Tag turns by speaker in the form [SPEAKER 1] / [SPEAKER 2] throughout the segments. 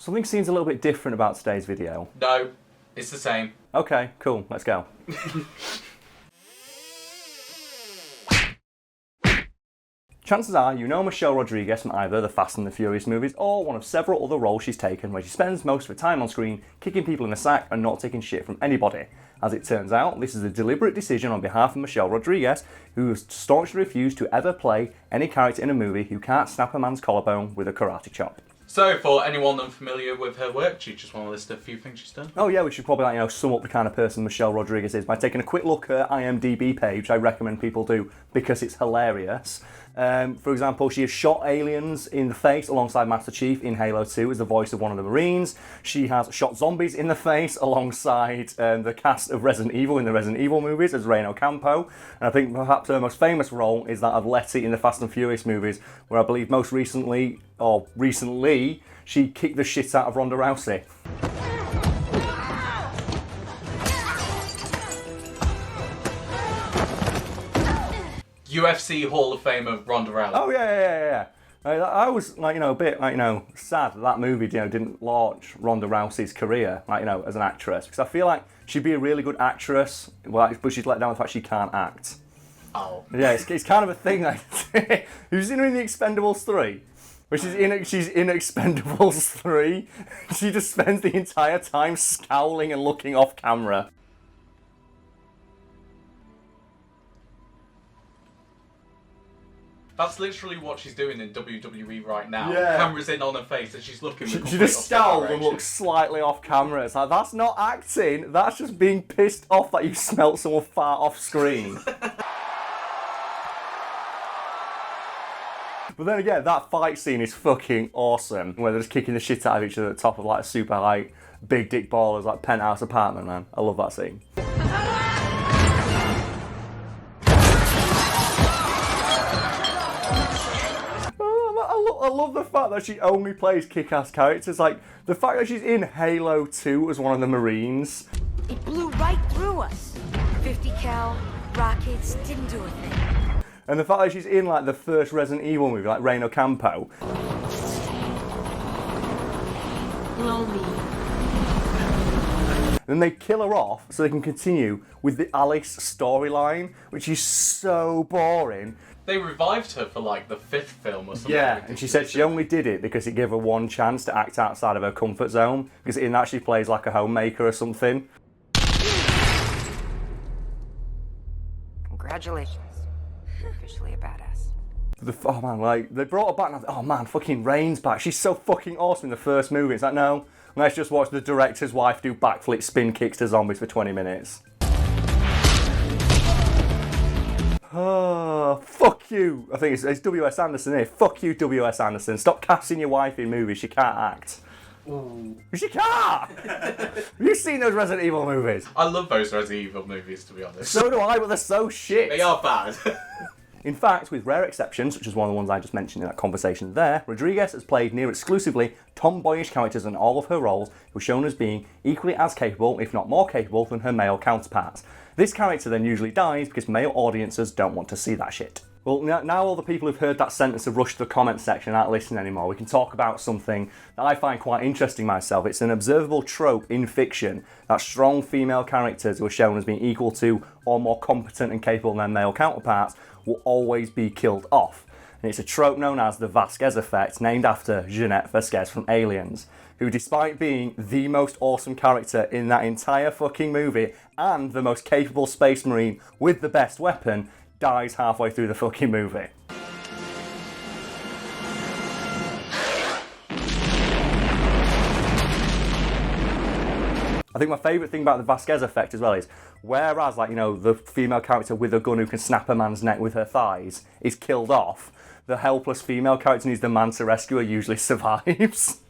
[SPEAKER 1] Something seems a little bit different about today's video.
[SPEAKER 2] No, it's the same.
[SPEAKER 1] Okay, cool, let's go. Chances are you know Michelle Rodriguez from either the Fast and the Furious movies or one of several other roles she's taken where she spends most of her time on screen kicking people in the sack and not taking shit from anybody. As it turns out, this is a deliberate decision on behalf of Michelle Rodriguez, who has staunchly refused to ever play any character in a movie who can't snap a man's collarbone with a karate chop.
[SPEAKER 2] So, for anyone unfamiliar with her work, do you just want to list a few things she's done?
[SPEAKER 1] Oh yeah, we should probably sum up the kind of person Michelle Rodriguez is by taking a quick look at her IMDb page. I recommend people do because it's hilarious. For example, she has shot aliens in the face alongside Master Chief in Halo 2 as the voice of one of the Marines. She has shot zombies in the face alongside the cast of Resident Evil in the Resident Evil movies as Reno Campo. And I think perhaps her most famous role is that of Letty in the Fast and Furious movies, where I believe most recently, she kicked the shit out of Ronda Rousey.
[SPEAKER 2] UFC Hall of Famer Ronda Rousey.
[SPEAKER 1] Oh yeah. I was a bit sad that movie didn't launch Ronda Rousey's career as an actress, because I feel like she'd be a really good actress, but she's let down with the fact she can't act.
[SPEAKER 2] Oh.
[SPEAKER 1] Yeah, it's kind of a thing. Have you seen her in the Expendables 3? Where she's in Expendables 3. She just spends the entire time scowling and looking off camera.
[SPEAKER 2] That's literally what she's doing in WWE right now.
[SPEAKER 1] Yeah.
[SPEAKER 2] Camera's in on her face and she's looking.
[SPEAKER 1] She just scowls and looks slightly off camera. It's like, that's not acting. That's just being pissed off that you smelt someone fart off screen. But then again, that fight scene is fucking awesome, where they're just kicking the shit out of each other at the top of a super big dick ballers penthouse apartment, man. I love that scene. I love the fact that she only plays kick-ass characters. The fact that she's in Halo 2 as one of the Marines.
[SPEAKER 3] It blew right through us. 50 cal, rockets, didn't do a thing.
[SPEAKER 1] And the fact that she's in the first Resident Evil movie, Reno Campo.
[SPEAKER 3] Blow me.
[SPEAKER 1] Then they kill her off so they can continue with the Alice storyline, which is so boring.
[SPEAKER 2] They revived her for the 5th film or something.
[SPEAKER 1] Yeah, and she said she only did it because it gave her one chance to act outside of her comfort zone, because in that she plays like a homemaker or something.
[SPEAKER 3] Congratulations. You're officially a badass.
[SPEAKER 1] Oh man, they brought her back and oh man, fucking Rain's back. She's so fucking awesome in the first movie. It's no, let's just watch the director's wife do backflip spin kicks to zombies for 20 minutes. Oh, fuck you. I think it's W.S. Anderson here. Fuck you, W.S. Anderson. Stop casting your wife in movies. She can't act.
[SPEAKER 2] Ooh.
[SPEAKER 1] She can't! Have you seen those Resident Evil movies?
[SPEAKER 2] I love those Resident Evil movies, to be honest.
[SPEAKER 1] So do I, but they're so shit.
[SPEAKER 2] They are bad.
[SPEAKER 1] In fact, with rare exceptions, such as one of the ones I just mentioned in that conversation there, Rodriguez has played near exclusively tomboyish characters in all of her roles, who are shown as being equally as capable, if not more capable, than her male counterparts. This character then usually dies because male audiences don't want to see that shit. Well, now all the people who've heard that sentence have rushed to the comments section and aren't listening anymore. We can talk about something that I find quite interesting myself. It's an observable trope in fiction that strong female characters who are shown as being equal to or more competent and capable than their male counterparts will always be killed off. And it's a trope known as the Vasquez effect, named after Jeanette Vasquez from Aliens, who, despite being the most awesome character in that entire fucking movie and the most capable space marine with the best weapon, dies halfway through the fucking movie. I think my favourite thing about the Vasquez effect as well is, whereas the female character with a gun who can snap a man's neck with her thighs is killed off, the helpless female character who needs the man to rescue her usually survives.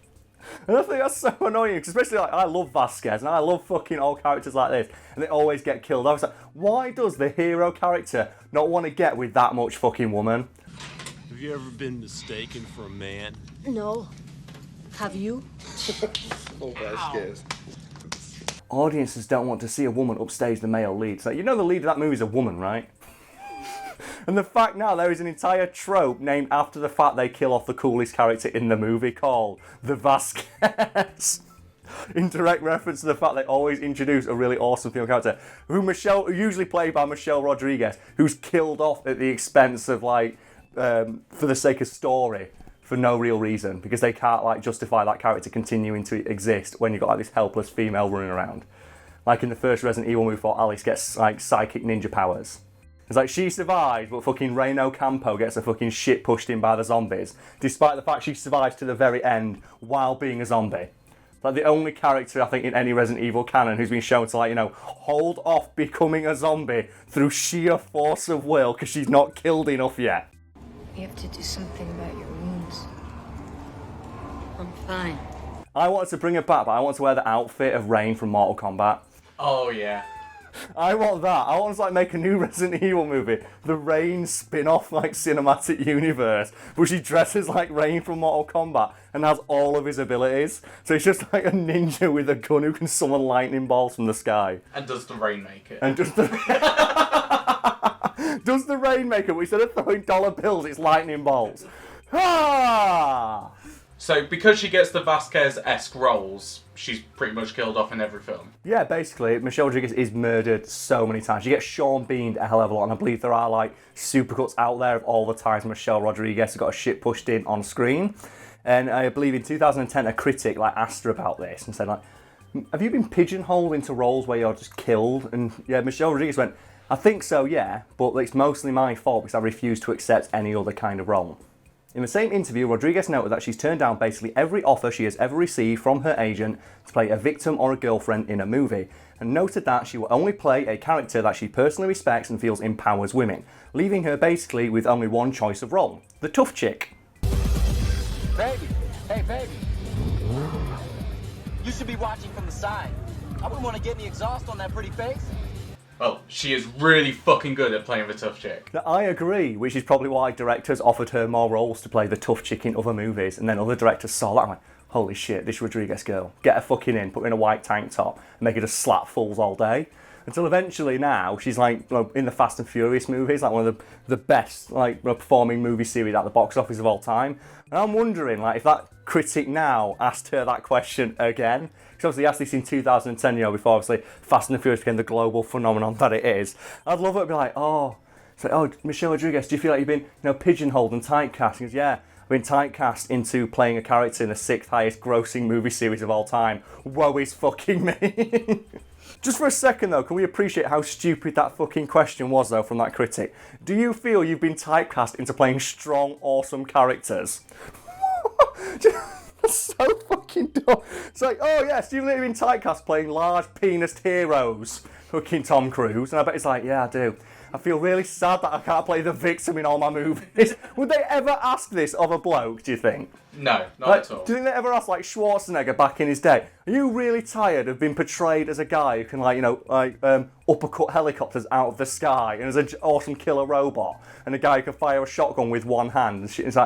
[SPEAKER 1] And I think that's so annoying, because especially I love Vasquez and I love fucking all characters like this, and they always get killed off. It's like, why does the hero character not want to get with that much fucking woman?
[SPEAKER 4] Have you ever been mistaken for a man?
[SPEAKER 3] No. Have you?
[SPEAKER 5] Oh, Vasquez.
[SPEAKER 1] Audiences don't want to see a woman upstage the male lead. So the lead of that movie is a woman, right? And the fact now there is an entire trope named after the fact they kill off the coolest character in the movie called the Vasquez. In direct reference to the fact they always introduce a really awesome female character who usually played by Michelle Rodriguez, who's killed off at the expense of for the sake of story for no real reason, because they can't justify that character continuing to exist when you've got this helpless female running around. Like in the first Resident Evil movie, before Alice gets psychic ninja powers. It's she survives, but fucking Reno Campo gets her fucking shit pushed in by the zombies, despite the fact she survives to the very end while being a zombie. The only character, I think, in any Resident Evil canon who's been shown to, hold off becoming a zombie through sheer force of will because she's not killed enough yet.
[SPEAKER 3] You have to do something about your wounds. I'm fine.
[SPEAKER 1] I wanted to bring her back, but I want to wear the outfit of Rain from Mortal Kombat.
[SPEAKER 2] Oh, yeah.
[SPEAKER 1] I want that. I want to make a new Resident Evil movie, the Rain spin-off cinematic universe, where she dresses like Rain from Mortal Kombat and has all of his abilities. So it's just like a ninja with a gun who can summon lightning bolts from the sky.
[SPEAKER 2] And does the Rainmaker.
[SPEAKER 1] And does the does the Rainmaker, but instead of throwing dollar bills, it's lightning bolts. Ah!
[SPEAKER 2] So, because she gets the Vasquez-esque roles, she's pretty much killed off in every film.
[SPEAKER 1] Yeah, basically, Michelle Rodriguez is murdered so many times. She gets Sean Beaned a hell of a lot, and I believe there are supercuts out there of all the times Michelle Rodriguez has got a shit pushed in on screen. And I believe in 2010, a critic asked her about this and said, have you been pigeonholed into roles where you're just killed? And yeah, Michelle Rodriguez went, I think so, yeah, but it's mostly my fault because I refuse to accept any other kind of role. In the same interview, Rodriguez noted that she's turned down basically every offer she has ever received from her agent to play a victim or a girlfriend in a movie, and noted that she will only play a character that she personally respects and feels empowers women, leaving her basically with only one choice of role, the tough chick.
[SPEAKER 6] Baby, hey baby. You should be watching from the side. I wouldn't want to get any exhaust on that pretty face.
[SPEAKER 2] Well, she is really fucking good at playing the tough chick.
[SPEAKER 1] Now, I agree, which is probably why directors offered her more roles to play the tough chick in other movies, and then other directors saw that and went, holy shit, this Rodriguez girl, get her fucking in, put her in a white tank top, and make her just slap fools all day. Until eventually now, she's in the Fast and Furious movies, one of the best performing movie series at the box office of all time. And I'm wondering if that critic now asked her that question again. Because obviously he asked this in 2010, before obviously Fast and the Furious became the global phenomenon that it is. I'd love it to be Michelle Rodriguez, do you feel like you've been pigeonholed and typecast? He goes, yeah, I've been typecast into playing a character in the 6th highest grossing movie series of all time. Woe is fucking me. Just for a second though, can we appreciate how stupid that fucking question was though from that critic? Do you feel you've been typecast into playing strong, awesome characters? That's so fucking dumb. It's oh yes, you've been typecast playing large penis heroes. Fucking Tom Cruise. And I bet it's yeah, I do. I feel really sad that I can't play the victim in all my movies. Would they ever ask this of a bloke, do you think?
[SPEAKER 2] No, not at all.
[SPEAKER 1] Do you think they ever asked Schwarzenegger back in his day, are you really tired of being portrayed as a guy who can uppercut helicopters out of the sky and as an awesome killer robot and a guy who can fire a shotgun with one hand and shit? It's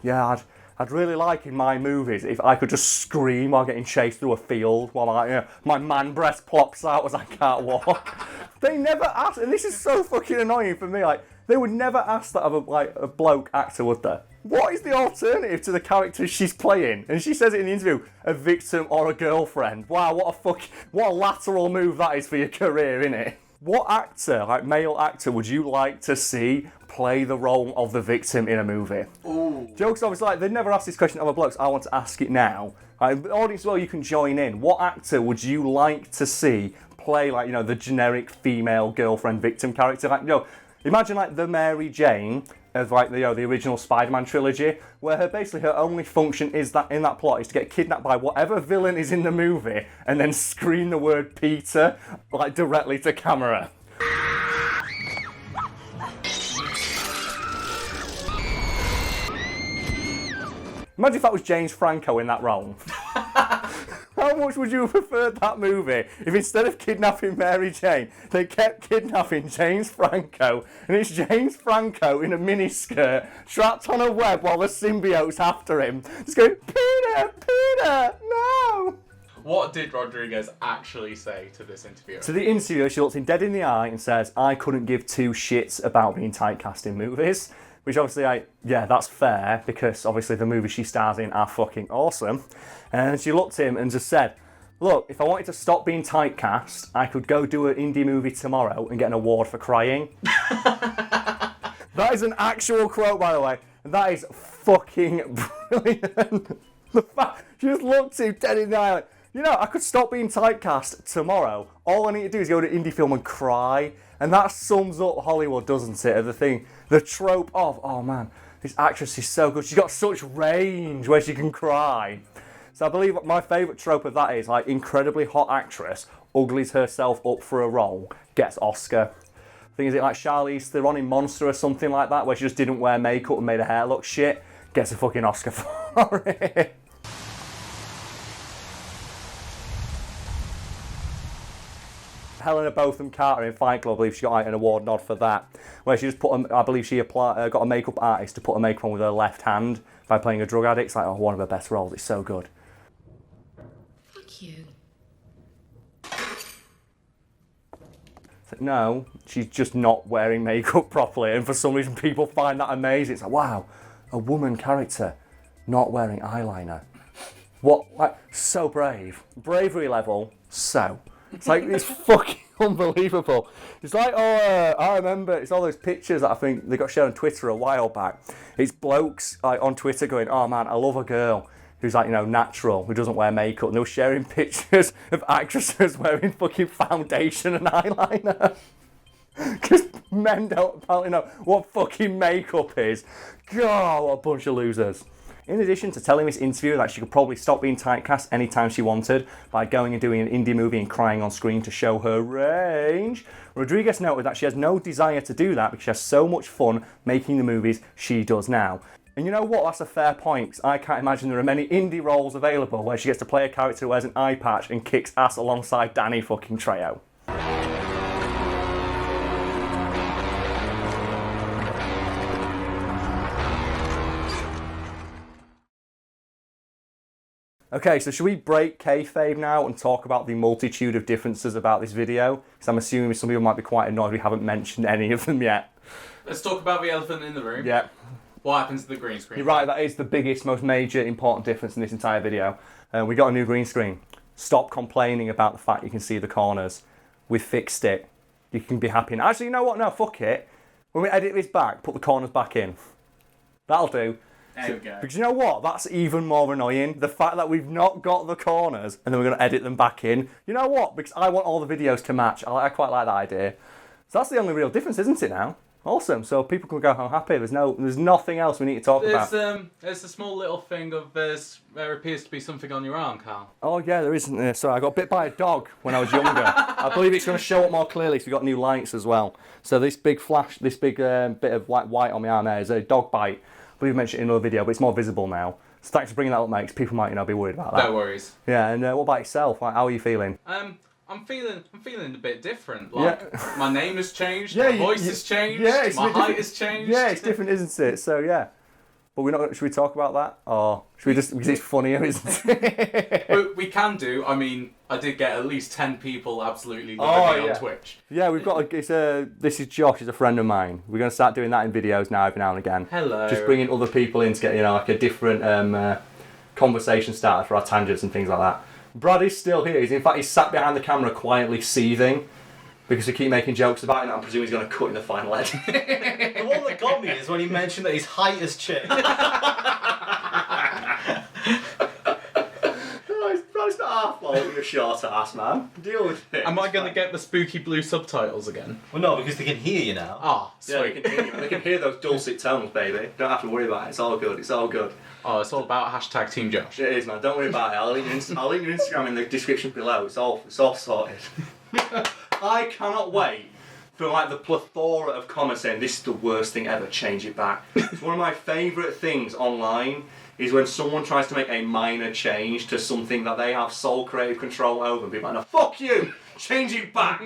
[SPEAKER 1] yeah, I'd really like in my movies if I could just scream while getting chased through a field while my man breast plops out as I can't walk. They never ask, and this is so fucking annoying for me. They would never ask that of a bloke actor, would they? What is the alternative to the character she's playing? And she says it in the interview: a victim or a girlfriend. Wow, what a lateral move that is for your career, innit? What actor, male actor, would you like to see play the role of the victim in a movie? Ooh. Jokes obviously, they've never asked this question of a blokes. I want to ask it now. The audience as well, you can join in. What actor would you like to see play the generic female girlfriend victim character? Imagine the Mary Jane of the original Spider-Man trilogy, where her only function is that in that plot is to get kidnapped by whatever villain is in the movie and then scream the word Peter directly to camera. Imagine if that was James Franco in that role. How much would you have preferred that movie if instead of kidnapping Mary Jane, they kept kidnapping James Franco, and it's James Franco in a miniskirt, trapped on a web while the symbiote's after him, just going, Peter, Peter, no!
[SPEAKER 2] What did Rodriguez actually say to this interviewer?
[SPEAKER 1] So the interviewer, she looks him dead in the eye and says, I couldn't give two shits about being typecast in movies. Which obviously, yeah, that's fair, because obviously the movies she stars in are fucking awesome. And she looked at him and just said, look, if I wanted to stop being typecast, I could go do an indie movie tomorrow and get an award for crying. That is an actual quote, by the way. And that is fucking brilliant. The fact, she just looked at him dead in the eye like, you know, I could stop being typecast tomorrow. All I need to do is go to an indie film and cry. And that sums up Hollywood, doesn't it? The trope of, oh man, this actress is so good. She's got such range where she can cry. So I believe my favourite trope of that is, like, incredibly hot actress uglies herself up for a role, gets Oscar. I think, is it like Charlize Theron in Monster or something like that, where she just didn't wear makeup and made her hair look shit, gets a fucking Oscar for it. Helena Botham Carter in Fight Club, I believe she got an award nod for that, where she just I believe she got a makeup artist to put a makeup on with her left hand by playing a drug addict. It's like, oh, one of her best roles. It's so good.
[SPEAKER 7] Fuck you.
[SPEAKER 1] It's like, no, she's just not wearing makeup properly, and for some reason people find that amazing. It's like, wow, a woman character not wearing eyeliner. What? Like, so brave. Bravery level, so. It's like, it's fucking unbelievable. It's like, I remember, it's all those pictures that I think they got shown on Twitter a while back. It's blokes like on Twitter going, oh man, I love a girl who's like, you know, natural, who doesn't wear makeup. And they were sharing pictures of actresses wearing fucking foundation and eyeliner. Because men don't apparently know what fucking makeup is. God, what a bunch of losers. In addition to telling this interviewer that she could probably stop being typecast anytime she wanted by going and doing an indie movie and crying on screen to show her range, Rodriguez noted that she has no desire to do that because she has so much fun making the movies she does now. And you know what? That's a fair point, 'cause I can't imagine there are many indie roles available where she gets to play a character who wears an eye patch and kicks ass alongside Danny fucking Trejo. Okay, so should we break kayfabe now and talk about the multitude of differences about this video? Because I'm assuming some people might be quite annoyed we haven't mentioned any of them yet.
[SPEAKER 2] Let's talk about the elephant in the room.
[SPEAKER 1] Yeah.
[SPEAKER 2] What happens to the green screen?
[SPEAKER 1] You're right, that is the biggest, most major, important difference in this entire video. We got a new green screen. Stop complaining about the fact you can see the corners. We've fixed it. You can be happy. And actually, you know what? No, fuck it. When we edit this back, put the corners back in. That'll do.
[SPEAKER 2] There we go.
[SPEAKER 1] Because you know what? That's even more annoying. The fact that we've not got the corners and then we're going to edit them back in. You know what? Because I want all the videos to match. I quite like that idea. So that's the only real difference, isn't it now? Awesome. So people can go home happy. There's nothing else we need to talk about.
[SPEAKER 2] There's a small little thing of there appears to be something on your arm, Karl.
[SPEAKER 1] Oh yeah, there isn't there. Sorry, I got bit by a dog when I was younger. I believe it's going to show up more clearly. So we've got new lights as well. So this big flash, this big bit of white on my arm there is a dog bite. I believe I mentioned it in another video, but it's more visible now. So thanks for bringing that up, mate, 'cause people might, be worried about that.
[SPEAKER 2] No worries.
[SPEAKER 1] Yeah, and what about yourself? Like, how are you feeling?
[SPEAKER 2] I'm feeling a bit different. Like, my name has changed,
[SPEAKER 1] Yeah,
[SPEAKER 2] my voice has changed,
[SPEAKER 1] yeah, it's a
[SPEAKER 2] my
[SPEAKER 1] bit
[SPEAKER 2] height
[SPEAKER 1] different.
[SPEAKER 2] has changed.
[SPEAKER 1] Yeah, it's different, isn't it? So yeah. But we're not. Should we talk about that, or should we just because it's funnier, isn't it?
[SPEAKER 2] But we can do. I mean, I did get at least 10 people absolutely loving me on Twitch.
[SPEAKER 1] Yeah, we've got. This is Josh. He's a friend of mine. We're going to start doing that in videos now, every now and again.
[SPEAKER 2] Hello.
[SPEAKER 1] Just bringing other people in to get like a different conversation starter for our tangents and things like that. Brad is still here. He's sat behind the camera quietly seething because we keep making jokes about it, and I'm presuming he's going to cut in the final edit.
[SPEAKER 8] The one that got me is when he mentioned that his height has changed.
[SPEAKER 1] It's not our fault you're a short ass, man. Deal with it.
[SPEAKER 2] Am I going to get the spooky blue subtitles again?
[SPEAKER 8] Well, no, because they can hear you now.
[SPEAKER 2] Ah,
[SPEAKER 1] Yeah,
[SPEAKER 2] sweet.
[SPEAKER 1] they can hear those dulcet tones, baby. Don't have to worry about it. It's all good. It's all good.
[SPEAKER 2] Oh, it's all about hashtag Team Josh.
[SPEAKER 1] It is, man. Don't worry about it. I'll link your Instagram in the description below. It's all sorted. I cannot wait for like the plethora of comments saying this is the worst thing ever. Change it back. It's one of my favourite things online. Is when someone tries to make a minor change to something that they have sole creative control over and be like, no, fuck you! Change it back!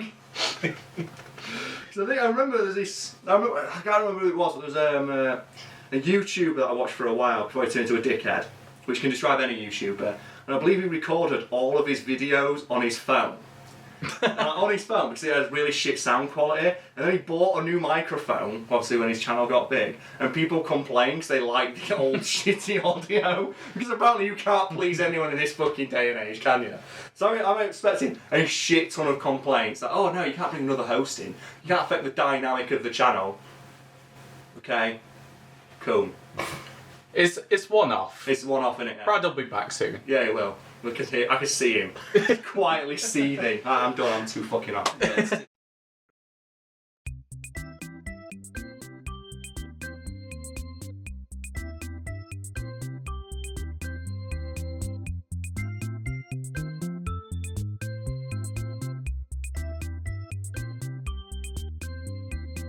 [SPEAKER 1] So I remember there's this, I can't remember who it was, but there's a YouTuber that I watched for a while before he turned into a dickhead, which can describe any YouTuber. and I believe he recorded all of his videos on his phone. On his phone, because he had really shit sound quality, and then he bought a new microphone, obviously when his channel got big, and people complained because they liked the old shitty audio, because apparently you can't please anyone in this fucking day and age, can you? So I'm expecting a shit ton of complaints, like, oh no, you can't bring another host in, you can't affect the dynamic of the channel. Okay, cool.
[SPEAKER 2] It's one-off.
[SPEAKER 1] It's one-off, innit?
[SPEAKER 2] Brad will be back soon.
[SPEAKER 1] Yeah, he will. Look at him. I can see him quietly seething. I'm done. I'm too fucking off.